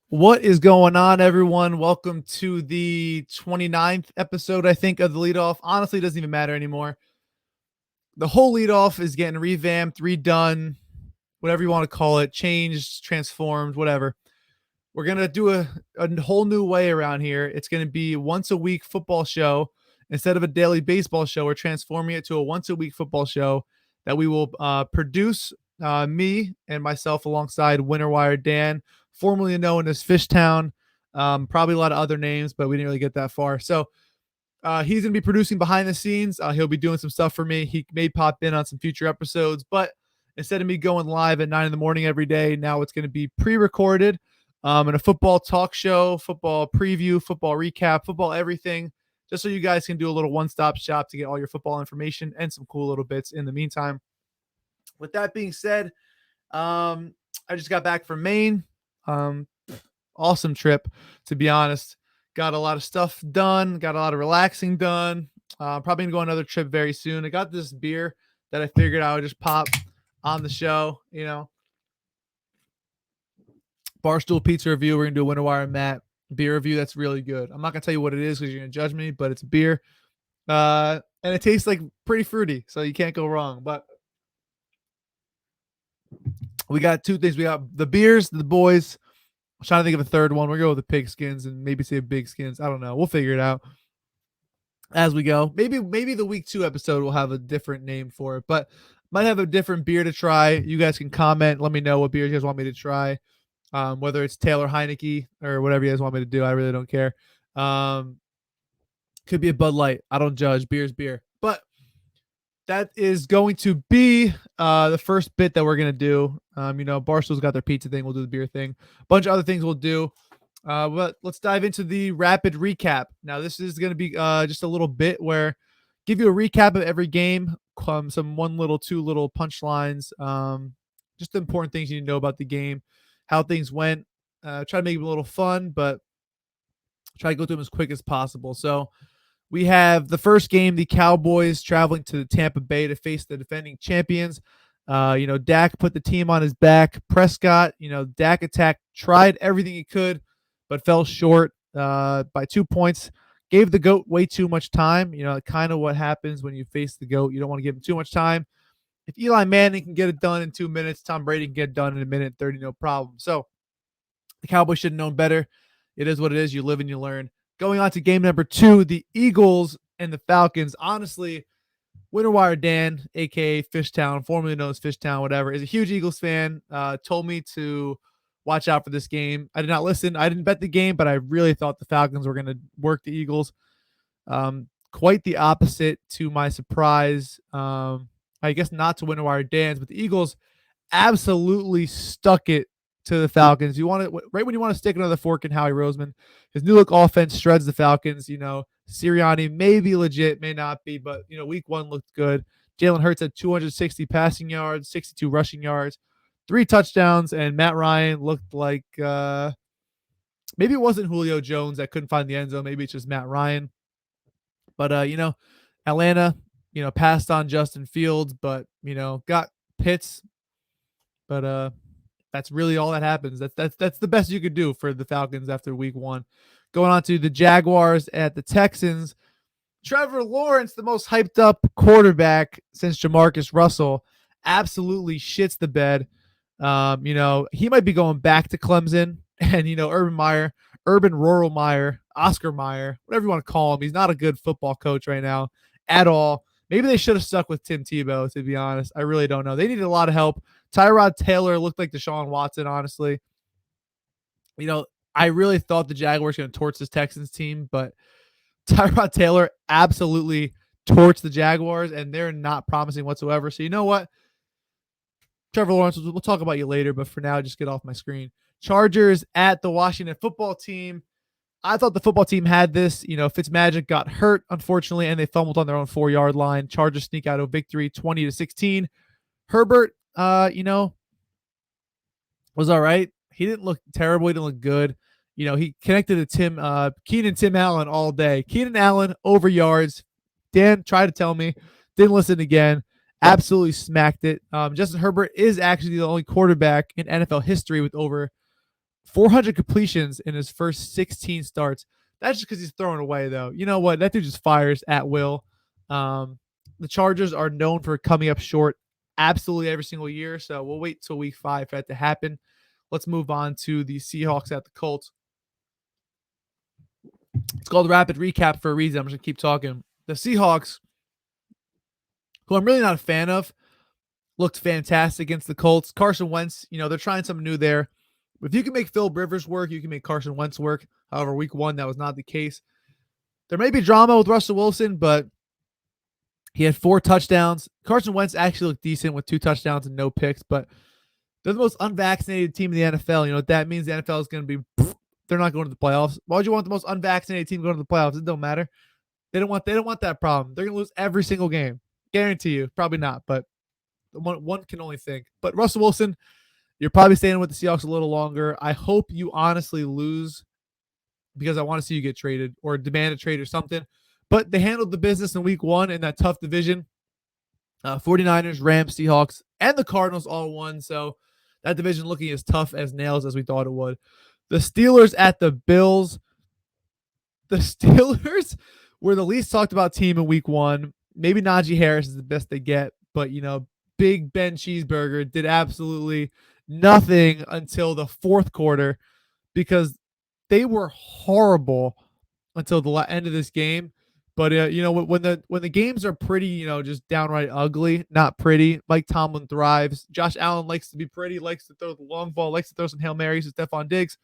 What is going on, everyone? Welcome to the 29th episode, I think, of the Leadoff. Honestly, it doesn't even matter anymore. The whole Leadoff is getting revamped, redone, whatever you want to call it, changed, transformed, whatever. We're going to do a whole new way around here. It's going to be once a week football show. Instead of a daily baseball show, we're transforming it to a once a week football show that we will produce, me and myself alongside WinnerWire Dan, formerly known as Fishtown. Probably a lot of other names, but we didn't really get that far. So he's going to be producing behind the scenes. He'll be doing some stuff for me. He may pop in on some future episodes, but instead of me going live at 9 in the morning every day, now it's going to be pre-recorded and a football talk show, football preview, football recap, football everything, just so you guys can do a little one-stop shop to get all your football information and some cool little bits in the meantime. With that being said, I just got back from Maine. Um, Awesome trip, to be honest. Got a lot of stuff done, got a lot of relaxing done. Probably gonna go on another trip very soon. I got this beer that I figured I would just pop on the show. Barstool Pizza review. We're gonna do a WinnerWire Matt beer review. That's really good. I'm not gonna tell you what it is because you're gonna judge me, but it's beer. And it tastes like pretty fruity, so you can't go wrong. But we got two things. We got the beers, the boys. I'm trying to think of a third one. We'll go with the pigskins and maybe say big skins. I don't know. We'll figure it out as we go. Maybe the week 2 episode will have a different name for it, but might have a different beer to try. You guys can comment. Let me know what beer you guys want me to try. Whether it's Taylor Heineke or whatever you guys want me to do. I really don't care. Could be a Bud Light. I don't judge. Beer's beer. But that is going to be the first bit that we're going to do. Barstool's got their pizza thing. We'll do the beer thing. A bunch of other things we'll do. But let's dive into the rapid recap. Now, this is going to be just a little bit where give you a recap of every game, some two little punchlines, just the important things you need to know about the game, how things went. Try to make it a little fun, but try to go through them as quick as possible. So we have the first game, the Cowboys traveling to Tampa Bay to face the defending champions. Dak put the team on his back. Prescott, Dak attacked, tried everything he could, but fell short by 2 points. Gave the GOAT way too much time. Kind of what happens when you face the GOAT. You don't want to give him too much time. If Eli Manning can get it done in 2 minutes, Tom Brady can get it done in a minute 30, no problem. So the Cowboys should have known better. It is what it is. You live and you learn. Going on to game number 2, the Eagles and the Falcons. Honestly, WinnerWire Dan, a.k.a. Fishtown, formerly known as Fishtown, whatever, is a huge Eagles fan. Told me to watch out for this game. I did not listen. I didn't bet the game, but I really thought the Falcons were going to work the Eagles. Quite the opposite to my surprise. I guess not to WinnerWire Dan's, but the Eagles absolutely stuck it to the Falcons. You want to right when you want to stick another fork in Howie Roseman. His new look offense shreds the Falcons. Sirianni may be legit, may not be, but week 1 looked good. Jalen Hurts had 260 passing yards, 62 rushing yards, 3 touchdowns, and Matt Ryan looked like maybe it wasn't Julio Jones that couldn't find the end zone. Maybe it's just Matt Ryan. But Atlanta, passed on Justin Fields, but got Pitts. But that's really all that happens. That's the best you could do for the Falcons after week 1. Going on to the Jaguars at the Texans. Trevor Lawrence, the most hyped up quarterback since Jamarcus Russell, absolutely shits the bed. He might be going back to Clemson, and Urban Rural Meyer, Oscar Meyer, whatever you want to call him. He's not a good football coach right now at all. Maybe they should have stuck with Tim Tebow, to be honest. I really don't know. They needed a lot of help. Tyrod Taylor looked like Deshaun Watson, honestly. I really thought the Jaguars were going to torch this Texans team, but Tyrod Taylor absolutely torched the Jaguars, and they're not promising whatsoever. So you know what? Trevor Lawrence, we'll talk about you later, but for now, just get off my screen. Chargers at the Washington football team. I thought the football team had this. Fitzmagic got hurt, unfortunately, and they fumbled on their own 4-yard line. Chargers sneak out a victory 20-16. Herbert, was all right. He didn't look terrible. He didn't look good. He connected to Tim Allen all day. Keenan Allen over yards. Dan tried to tell me, didn't listen again. Absolutely smacked it. Justin Herbert is actually the only quarterback in NFL history with over 400 completions in his first 16 starts. That's just because he's throwing away, though. You know what? That dude just fires at will. The Chargers are known for coming up short absolutely every single year, so we'll wait till week 5 for that to happen. Let's move on to the Seahawks at the Colts. It's called Rapid Recap for a reason. I'm just going to keep talking. The Seahawks, who I'm really not a fan of, looked fantastic against the Colts. Carson Wentz, they're trying something new there. If you can make Phil Rivers work, you can make Carson Wentz work. However, week 1, that was not the case. There may be drama with Russell Wilson, but he had 4 touchdowns. Carson Wentz actually looked decent with 2 touchdowns and no picks, but they're the most unvaccinated team in the NFL. You know what that means? The NFL is going to be – they're not going to the playoffs. Why would you want the most unvaccinated team going to the playoffs? It don't matter. They don't want that problem. They're going to lose every single game. Guarantee you. Probably not, but one can only think. But Russell Wilson, you're probably staying with the Seahawks a little longer. I hope you honestly lose because I want to see you get traded or demand a trade or something. But they handled the business in week 1 in that tough division. 49ers, Rams, Seahawks, and the Cardinals all won. So that division looking as tough as nails as we thought it would. The Steelers at the Bills. The Steelers were the least talked about team in week 1. Maybe Najee Harris is the best they get, but Big Ben Cheeseburger did absolutely nothing until the 4th quarter because they were horrible until the end of this game. But when the games are pretty, just downright ugly, not pretty. Mike Tomlin thrives. Josh Allen likes to be pretty, likes to throw the long ball, likes to throw some Hail Marys to Stephon Diggs.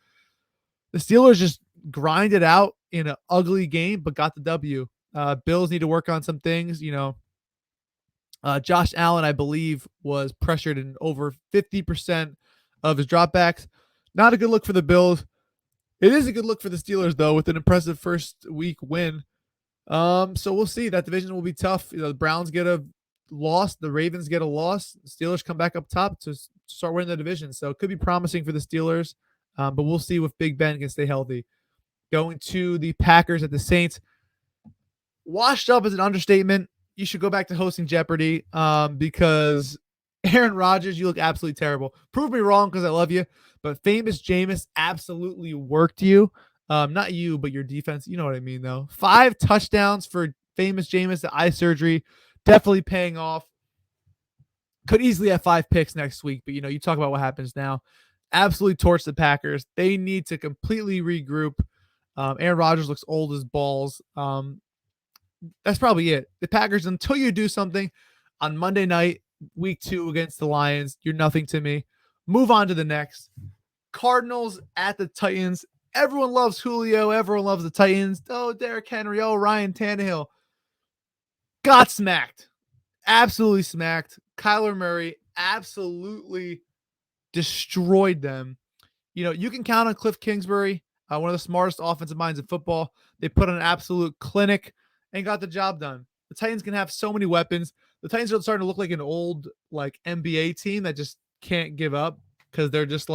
The Steelers just grinded out in an ugly game, but got the W. Bills need to work on some things. Josh Allen, I believe, was pressured in over 50% of his dropbacks. Not a good look for the Bills. It is a good look for the Steelers, though, with an impressive first week win. So we'll see. That division will be tough. The Browns get a loss. The Ravens get a loss. The Steelers come back up top to start winning the division. So it could be promising for the Steelers, but we'll see if Big Ben can stay healthy. Going to the Packers at the Saints. Washed up is an understatement. You should go back to hosting Jeopardy because Aaron Rodgers, you look absolutely terrible. Prove me wrong because I love you, but Famous Jameis absolutely worked you. Not you, but your defense. You know what I mean, though. 5 touchdowns for Famous Jameis, the eye surgery, definitely paying off. Could easily have 5 picks next week, but you talk about what happens now. Absolutely torch the Packers. They need to completely regroup. Aaron Rodgers looks old as balls. That's probably it. The Packers, until you do something on Monday night, week 2 against the Lions, you're nothing to me. Move on to the next. Cardinals at the Titans. Everyone loves Julio. Everyone loves the Titans. Oh, Derrick Henry. Oh, Ryan Tannehill. Got smacked. Absolutely smacked. Kyler Murray absolutely destroyed them. You can count on Cliff Kingsbury, one of the smartest offensive minds in football. They put on an absolute clinic and got the job done. The Titans can have so many weapons. The Titans are starting to look like an old NBA team that just can't give up because they're just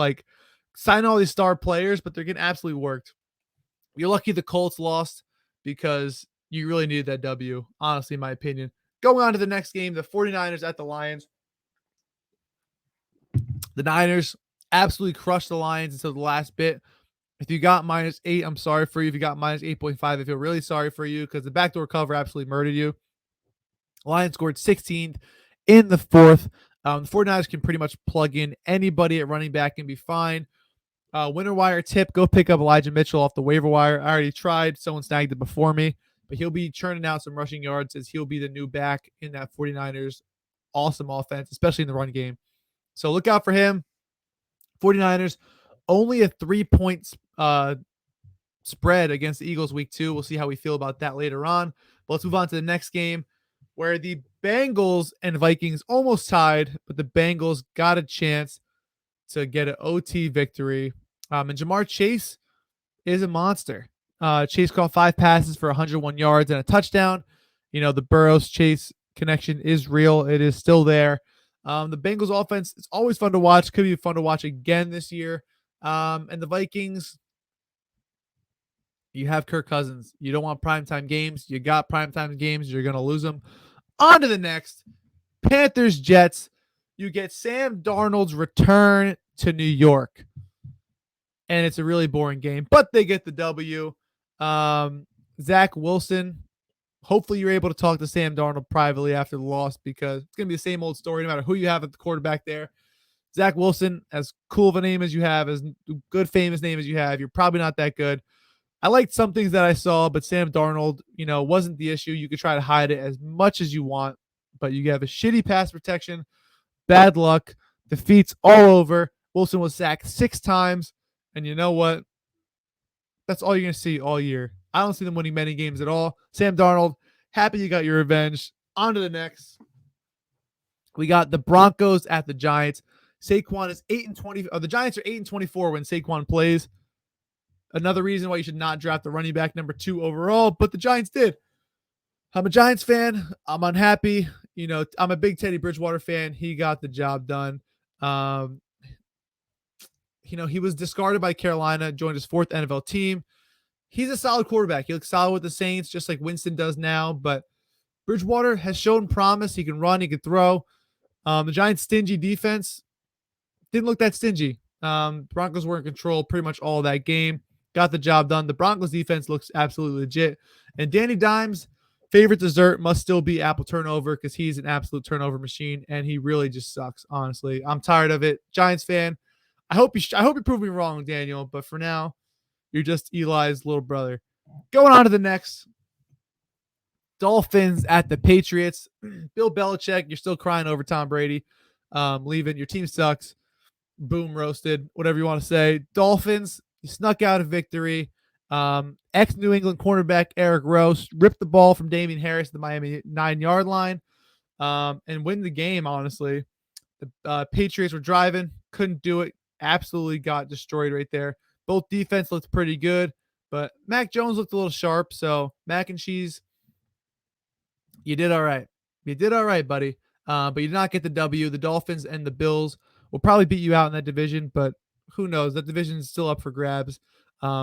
signing all these star players, but they're getting absolutely worked. You're lucky the Colts lost because you really needed that W, honestly, in my opinion. Going on to the next game, the 49ers at the Lions. The Niners absolutely crushed the Lions until the last bit. If you got -8, I'm sorry for you. If you got -8.5, I feel really sorry for you because the backdoor cover absolutely murdered you. Lions scored 16th in the 4th. The 49ers can pretty much plug in anybody at running back and be fine. WinnerWire tip, go pick up Elijah Mitchell off the waiver wire. I already tried. Someone snagged it before me, but he'll be churning out some rushing yards as he'll be the new back in that 49ers awesome offense, especially in the run game. So look out for him. 49ers, only a 3-point spread against the Eagles week 2. We'll see how we feel about that later on. But let's move on to the next game where the Bengals and Vikings almost tied, but the Bengals got a chance to get an OT victory. And Jamar Chase is a monster. Chase caught 5 passes for 101 yards and a touchdown. The Burrows-Chase connection is real. It is still there. The Bengals offense, it's always fun to watch. Could be fun to watch again this year. And the Vikings, you have Kirk Cousins. You don't want primetime games. You got primetime games. You're going to lose them. On to the next. Panthers, Jets. You get Sam Darnold's return to New York. and it's a really boring game, but they get the W. Zach Wilson, hopefully you're able to talk to Sam Darnold privately after the loss, because it's going to be the same old story no matter who you have at the quarterback there. Zach Wilson, as cool of a name as you have, as good famous name as you have, you're probably not that good. I liked some things that I saw, but Sam Darnold, wasn't the issue. You could try to hide it as much as you want, but you have a shitty pass protection, bad luck, defeats all over. Wilson was sacked 6 times, and you know what? That's all you're going to see all year. I don't see them winning many games at all. Sam Darnold, happy you got your revenge. On to the next. We got the Broncos at the Giants. Saquon is 8-20. The Giants are 8-24 when Saquon plays. Another reason why you should not draft the running back number 2 overall, but the Giants did. I'm a Giants fan. I'm unhappy. I'm a big Teddy Bridgewater fan. He got the job done. He was discarded by Carolina, joined his 4th NFL team. He's a solid quarterback. He looks solid with the Saints, just like Winston does now. But Bridgewater has shown promise. He can run. He can throw. The Giants' stingy defense didn't look that stingy. Broncos were in control pretty much all of that game. Got the job done. The Broncos defense looks absolutely legit. And Danny Dimes' favorite dessert must still be apple turnover, because he's an absolute turnover machine, and he really just sucks, honestly. I'm tired of it. Giants fan, I hope you prove me wrong, Daniel, but for now, you're just Eli's little brother. Going on to the next. Dolphins at the Patriots. Bill Belichick, you're still crying over Tom Brady leaving. Your team sucks. Boom, roasted, whatever you want to say. Dolphins, you snuck out a victory. Ex-New England cornerback Eric Rowe ripped the ball from Damian Harris at the Miami 9-yard line and win the game, honestly. The Patriots were driving, couldn't do it. Absolutely got destroyed right there. Both defense looked pretty good, but Mac Jones looked a little sharp. So, Mac and Cheese, you did all right. You did all right, buddy. But you did not get the W. The Dolphins and the Bills will probably beat you out in that division, but who knows? That division is still up for grabs,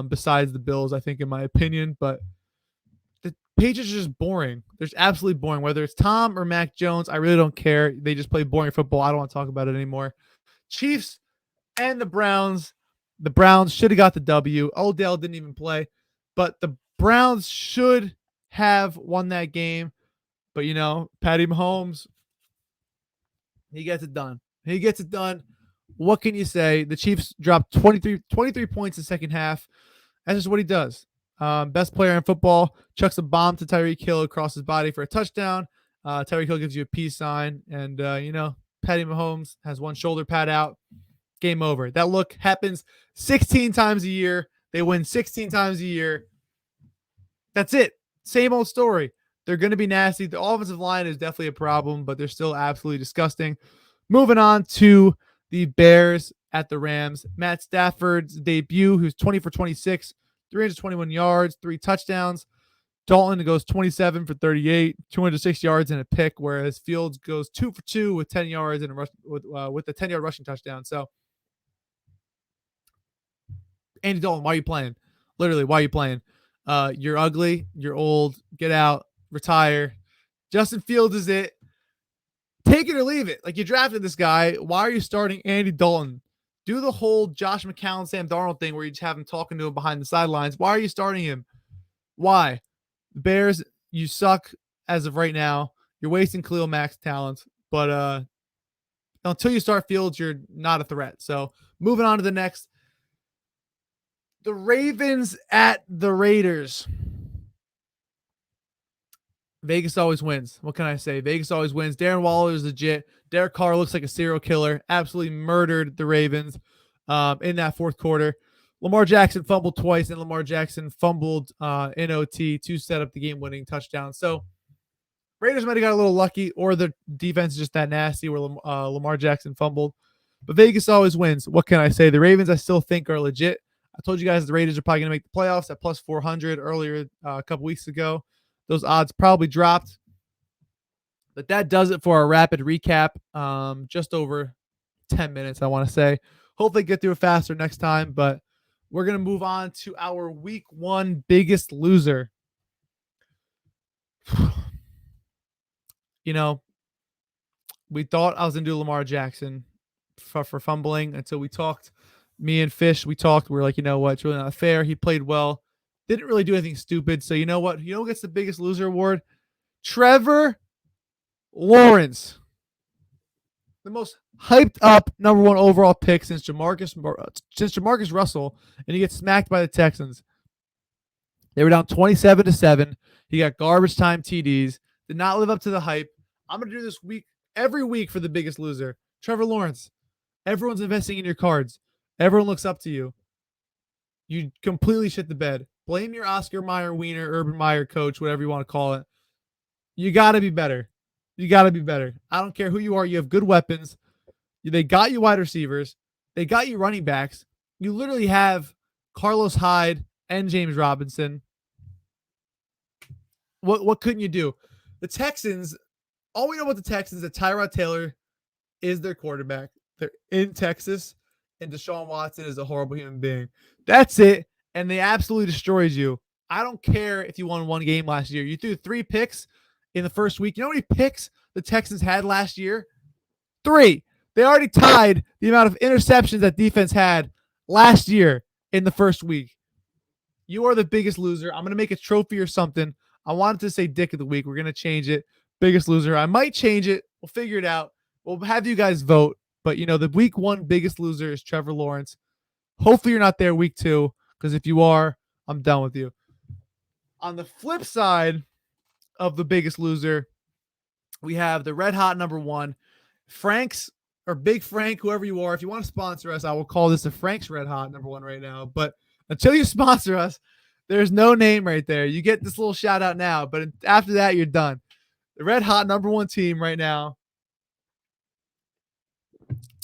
besides the Bills, I think, in my opinion. But the Patriots are just boring. They're just absolutely boring. Whether it's Tom or Mac Jones, I really don't care. They just play boring football. I don't want to talk about it anymore. Chiefs and the Browns. The Browns should have got the W. Odell didn't even play, but the Browns should have won that game. But, Patty Mahomes, he gets it done. He gets it done. What can you say? The Chiefs dropped 23 points in the second half. That's just what he does. Best player in football chucks a bomb to Tyreek Hill across his body for a touchdown. Tyreek Hill gives you a peace sign. And, Patty Mahomes has one shoulder pad out. Game over. That look happens 16 times a year. They win 16 times a year. That's it. Same old story. They're going to be nasty. The offensive line is definitely a problem, but they're still absolutely disgusting. Moving on to the Bears at the Rams. Matt Stafford's debut, who's 20 for 26, 321 yards, 3 touchdowns. Dalton goes 27 for 38, 206 yards and a pick, whereas Fields goes 2 for 2 with 10 yards and a rush, with the 10-yard rushing touchdown. So, Andy Dalton, why are you playing? Literally, why are you playing? You're ugly. You're old. Get out. Retire. Justin Fields is it. Take it or leave it. Like, you drafted this guy. Why are you starting Andy Dalton? Do the whole Josh McCown, Sam Darnold thing where you just have him talking to him behind the sidelines. Why are you starting him? Why? The Bears, you suck as of right now. You're wasting Khalil Mack's talent. But until you start Fields, you're not a threat. So, moving on to the next. The Ravens at the Raiders. Vegas always wins. What can I say? Vegas always wins. Darren Waller is legit. Derek Carr looks like a serial killer. Absolutely murdered the Ravens in that fourth quarter. Lamar Jackson fumbled twice, and Lamar Jackson fumbled in OT to set up the game-winning touchdown. So Raiders might have got a little lucky, or the defense is just that nasty where Lamar Jackson fumbled. But Vegas always wins. What can I say? The Ravens I still think are legit. I told you guys the Raiders are probably going to make the playoffs at plus 400 earlier a couple weeks ago. Those odds probably dropped. But that does it for our rapid recap. Just over 10 minutes, I want to say. Hopefully get through it faster next time. But we're going to move on to our week 1 biggest loser. We thought I was going to do Lamar Jackson for fumbling until we talked me and Fish, we talked. We were like, you know what? It's really not fair. He played well. Didn't really do anything stupid. So you know what? You know who gets the biggest loser award? Trevor Lawrence. The most hyped up number one overall pick since Jamarcus Russell, and he gets smacked by the Texans. They were down 27-7. He got garbage time TDs. Did not live up to the hype. I'm gonna do this every week for the biggest loser, Trevor Lawrence. Everyone's investing in your cards. Everyone looks up to you. You completely shit the bed. Blame your Oscar Mayer, Wiener, Urban Meyer coach, whatever you want to call it. You got to be better. You got to be better. I don't care who you are. You have good weapons. They got you wide receivers. They got you running backs. You literally have Carlos Hyde and James Robinson. What couldn't you do? The Texans, all we know about the Texans is that Tyrod Taylor is their quarterback. They're in Texas, and Deshaun Watson is a horrible human being. That's it, and they absolutely destroyed you. I don't care if you won one game last year. You threw 3 picks in the first week. You know how many picks the Texans had last year? 3. They already tied the amount of interceptions that defense had last year in the first week. You are the biggest loser. I'm going to make a trophy or something. I wanted to say Dick of the Week. We're going to change it. Biggest loser. I might change it. We'll figure it out. We'll have you guys vote. But, you know, the week 1 biggest loser is Trevor Lawrence. Hopefully you're not there week 2, because if you are, I'm done with you. On the flip side of the biggest loser, we have the red hot number 1, Frank's, or Big Frank, whoever you are. If you want to sponsor us, I will call this the Frank's red hot number 1 right now. But until you sponsor us, there's no name right there. You get this little shout out now, but after that, you're done. The red hot number 1 team right now.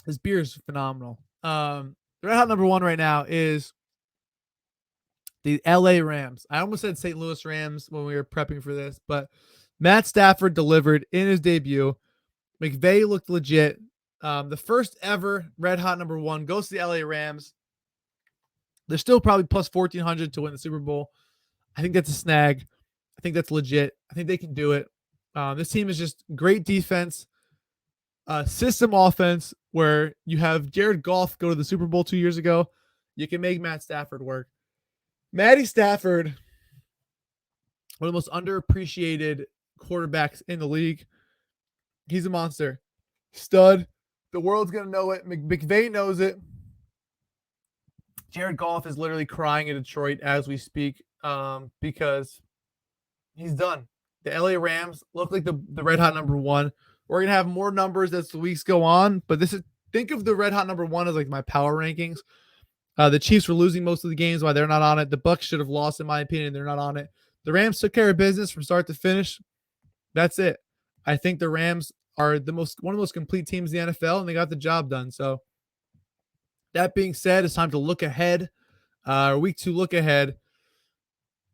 This beer is phenomenal. The red hot number 1 right now is the LA Rams. I almost said St. Louis Rams when we were prepping for this, but Matt Stafford delivered in his debut. McVay looked legit. The first ever red hot number 1 goes to the LA Rams. They're still probably plus 1,400 to win the Super Bowl. I think that's a snag. I think that's legit. I think they can do it. This team is just great defense, system offense, where you have Jared Goff go to the Super Bowl 2 years ago. You can make Matt Stafford work. Matty Stafford, one of the most underappreciated quarterbacks in the league. He's a monster. Stud. The world's going to know it. McVay knows it. Jared Goff is literally crying in Detroit as we speak, because he's done. The LA Rams look like the red hot number 1. We're going to have more numbers as the weeks go on, but think of the red hot number 1 as like my power rankings. The Chiefs were losing most of the games while they're not on it. The Bucs should have lost, in my opinion. They're not on it. The Rams took care of business from start to finish. That's it. I think the Rams are one of the most complete teams in the NFL, and they got the job done. So that being said, it's time to look ahead. Week 2 look ahead.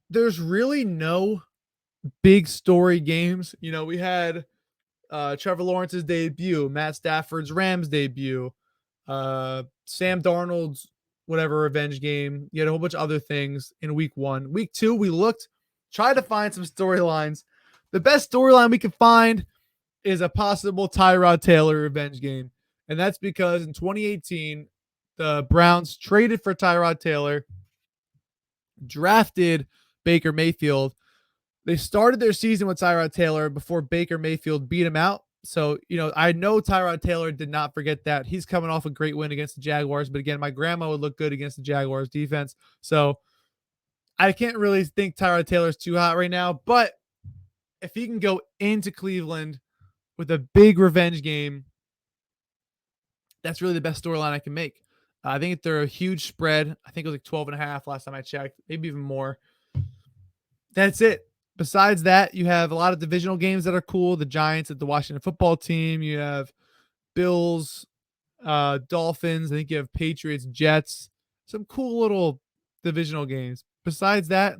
There's really no big story games. You know, we had Trevor Lawrence's debut, Matt Stafford's Rams debut, Sam Darnold's whatever revenge game. You had a whole bunch of other things in week 1. Week 2, we tried to find some storylines. The best storyline we could find is a possible Tyrod Taylor revenge game. And that's because in 2018, the Browns traded for Tyrod Taylor, drafted Baker Mayfield. They started their season with Tyrod Taylor before Baker Mayfield beat him out. So, you know, I know Tyrod Taylor did not forget that. He's coming off a great win against the Jaguars. But again, my grandma would look good against the Jaguars defense. So I can't really think Tyrod Taylor's too hot right now. But if he can go into Cleveland with a big revenge game, that's really the best storyline I can make. I think they're a huge spread. I think it was like 12.5 last time I checked, maybe even more. That's it. Besides that, you have a lot of divisional games that are cool. The Giants at the Washington football team. You have Bills, Dolphins. I think you have Patriots, Jets. Some cool little divisional games. Besides that,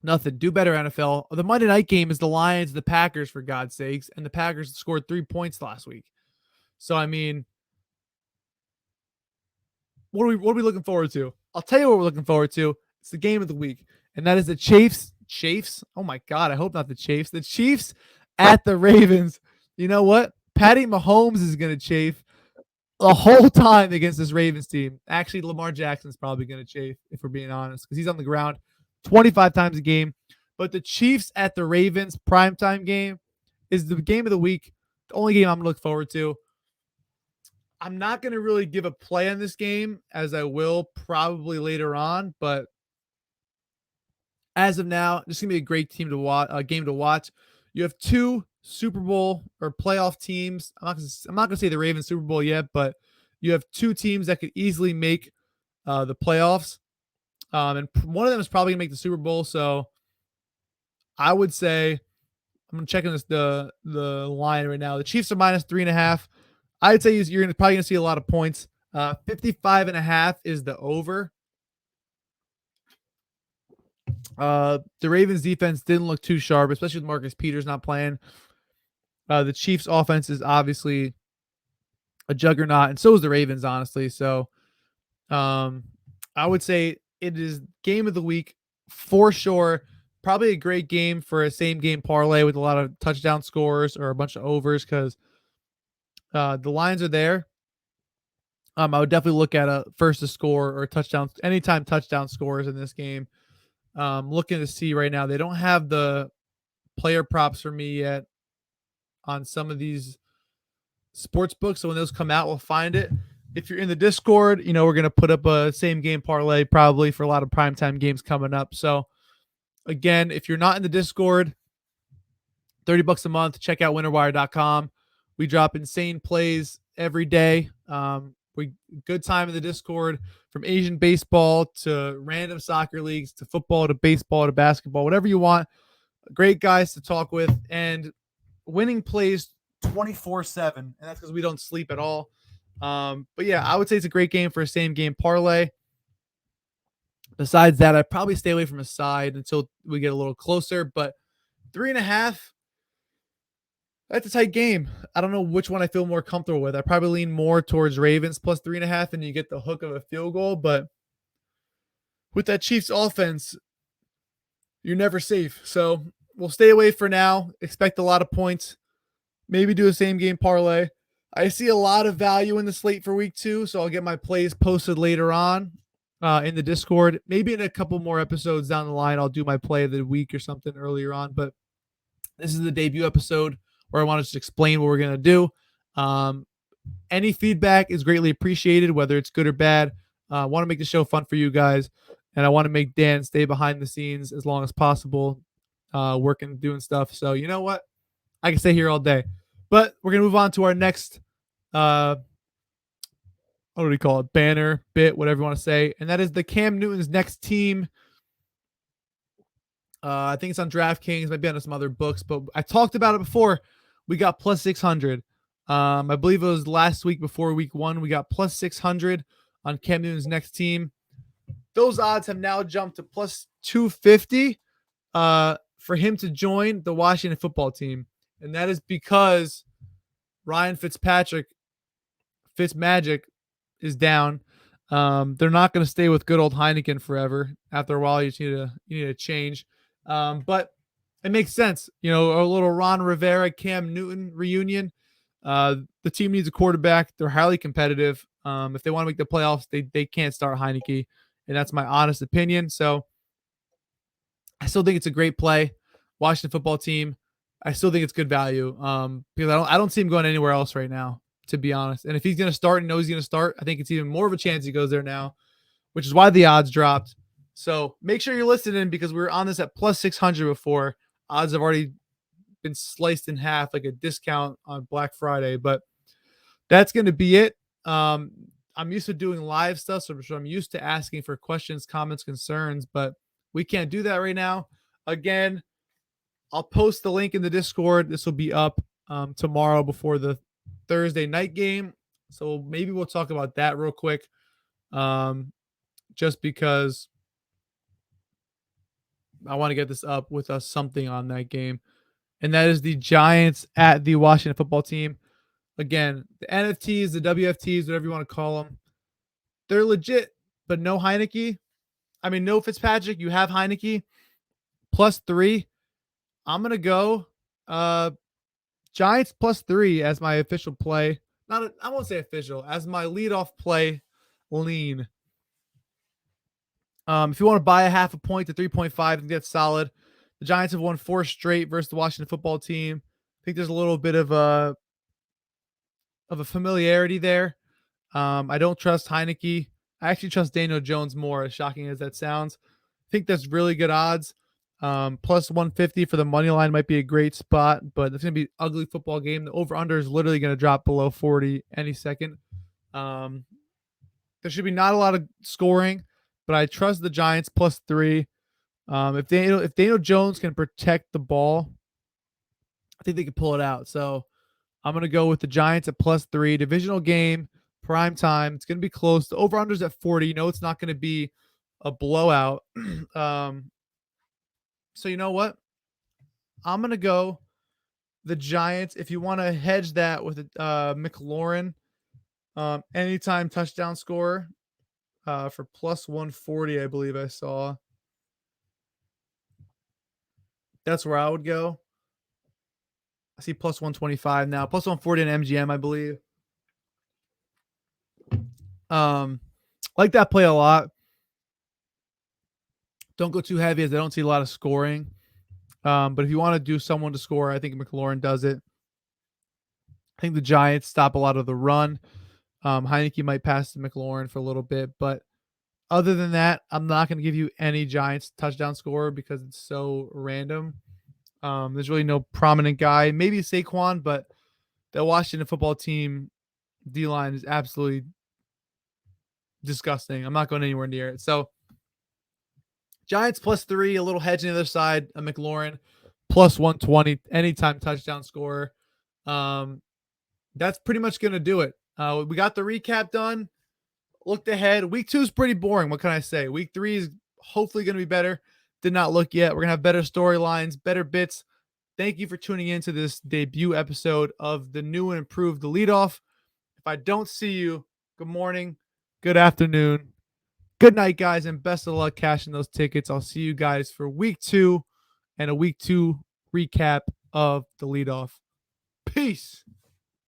nothing. Do better, NFL. The Monday night game is the Lions, the Packers, for God's sakes. And the Packers scored 3 points last week. So, I mean, what are we looking forward to? I'll tell you what we're looking forward to. It's the game of the week. And that is the Chiefs. Oh my God. I hope not the Chiefs. The Chiefs at the Ravens. You know what? Patty Mahomes is going to chafe. the whole time against this Ravens team. Actually, Lamar Jackson's probably going to chafe, if we're being honest, because he's on the ground 25 times a game. But the Chiefs at the Ravens primetime game is the game of the week, the only game I'm going to look forward to. I'm not going to really give a play on this game, as I will probably later on, but as of now, this is gonna be a great team to watch. Game to watch. You have two Super Bowl or playoff teams. I'm not gonna say the Ravens Super Bowl yet, but you have two teams that could easily make the playoffs. And one of them is probably gonna make the Super Bowl. So I would say I'm checking the line right now. The Chiefs are minus 3.5. I'd say you're probably gonna see a lot of points. 55.5 is the over. The Ravens defense didn't look too sharp, especially with Marcus Peters not playing. The Chiefs offense is obviously a juggernaut, and so is the Ravens, honestly. So I would say it is game of the week for sure. Probably a great game for a same game parlay with a lot of touchdown scores or a bunch of overs because the lines are there. I would definitely look at a first to score or touchdown, anytime touchdown scores in this game. Looking to see right now, they don't have the player props for me yet on some of these sports books. So when those come out, we'll find it. If you're in the Discord, we're going to put up a same game parlay probably for a lot of primetime games coming up. So again, if you're not in the Discord, $30 a month, check out winnerwire.com. We drop insane plays every day. We good time in the Discord, from Asian baseball to random soccer leagues to football to baseball to basketball, whatever you want. Great guys to talk with, and winning plays 24/7, and that's because we don't sleep at all. But yeah, I would say it's a great game for a same game parlay. Besides that, I'd probably stay away from a side until we get a little closer, but 3.5, that's a tight game. I don't know which one I feel more comfortable with. I probably lean more towards Ravens plus 3.5, and you get the hook of a field goal. But with that Chiefs offense, you're never safe. So we'll stay away for now. Expect a lot of points. Maybe do a same game parlay. I see a lot of value in the slate for week 2, so I'll get my plays posted later on in the Discord. Maybe in a couple more episodes down the line, I'll do my play of the week or something earlier on. But this is the debut episode where I want to just explain what we're going to do. Any feedback is greatly appreciated, whether it's good or bad. I want to make the show fun for you guys, and I want to make Dan stay behind the scenes as long as possible, working, doing stuff. So you know what? I can stay here all day. But we're going to move on to our next, what do we call it? Banner, bit, whatever you want to say. And that is the Cam Newton's next team. I think it's on DraftKings, might be on some other books, but I talked about it before. We got plus 600. I believe it was last week before week 1. We got plus 600 on Cam Newton's next team. Those odds have now jumped to plus 250 for him to join the Washington football team. And that is because Ryan Fitzmagic is down. They're not going to stay with good old Heineken forever. After a while, you need a change. But it makes sense. A little Ron Rivera, Cam Newton reunion. The team needs a quarterback. They're highly competitive. If they want to make the playoffs, they can't start Heineke. And that's my honest opinion. So I still think it's a great play. Washington football team. I still think it's good value. Because I don't see him going anywhere else right now, to be honest. And if he's going to start and knows he's going to start, I think it's even more of a chance he goes there now, which is why the odds dropped. So make sure you're listening, because we were on this at plus 600 before. Odds have already been sliced in half, like a discount on Black Friday. But that's going to be it. I'm used to doing live stuff, so I'm used to asking for questions, comments, concerns, but we can't do that right now. Again, I'll post the link in the Discord. This will be up tomorrow before the Thursday night game. So maybe we'll talk about that real quick. Just because I want to get this up with us something on that game. And that is the Giants at the Washington football team. Again, the NFTs, the WFTs, whatever you want to call them, they're legit, but no Heineke. No Fitzpatrick. You have Heineke plus 3. I'm going to go Giants plus 3 as my official play. I won't say official, as my leadoff play lean. If you want to buy a half a point to 3.5, I think that's solid. The Giants have won 4 straight versus the Washington football team. I think there's a little bit of a familiarity there. I don't trust Heineke. I actually trust Daniel Jones more, as shocking as that sounds. I think that's really good odds. Plus 150 for the money line might be a great spot, but it's going to be an ugly football game. The over-under is literally going to drop below 40 any second. There should be not a lot of scoring, but I trust the Giants plus 3. If Daniel Jones can protect the ball, I think they can pull it out. So I'm going to go with the Giants at plus 3. Divisional game, prime time. It's going to be close. The over-under's at 40. You know it's not going to be a blowout. So you know what? I'm going to go the Giants. If you want to hedge that with McLaurin, anytime touchdown scorer for plus 140, I believe I saw. That's where I would go. I see plus 125 now. Plus 140 in MGM, I believe. Like that play a lot. Don't go too heavy as I don't see a lot of scoring. But if you want to do someone to score, I think McLaurin does it. I think the Giants stop a lot of the run. Heineke might pass to McLaurin for a little bit, but other than that, I'm not going to give you any Giants touchdown scorer because it's so random. There's really no prominent guy. Maybe Saquon, but the Washington football team D-line is absolutely disgusting. I'm not going anywhere near it. So Giants plus 3, a little hedge on the other side. A McLaurin plus 120, anytime touchdown scorer. That's pretty much going to do it. We got the recap done. Looked ahead. Week 2 is pretty boring. What can I say? Week 3 is hopefully going to be better. Did not look yet. We're going to have better storylines, better bits. Thank you for tuning in to this debut episode of the new and improved The Leadoff. If I don't see you, good morning, good afternoon, good night, guys, and best of luck cashing those tickets. I'll see you guys for week 2 and a week 2 recap of The Leadoff. Peace.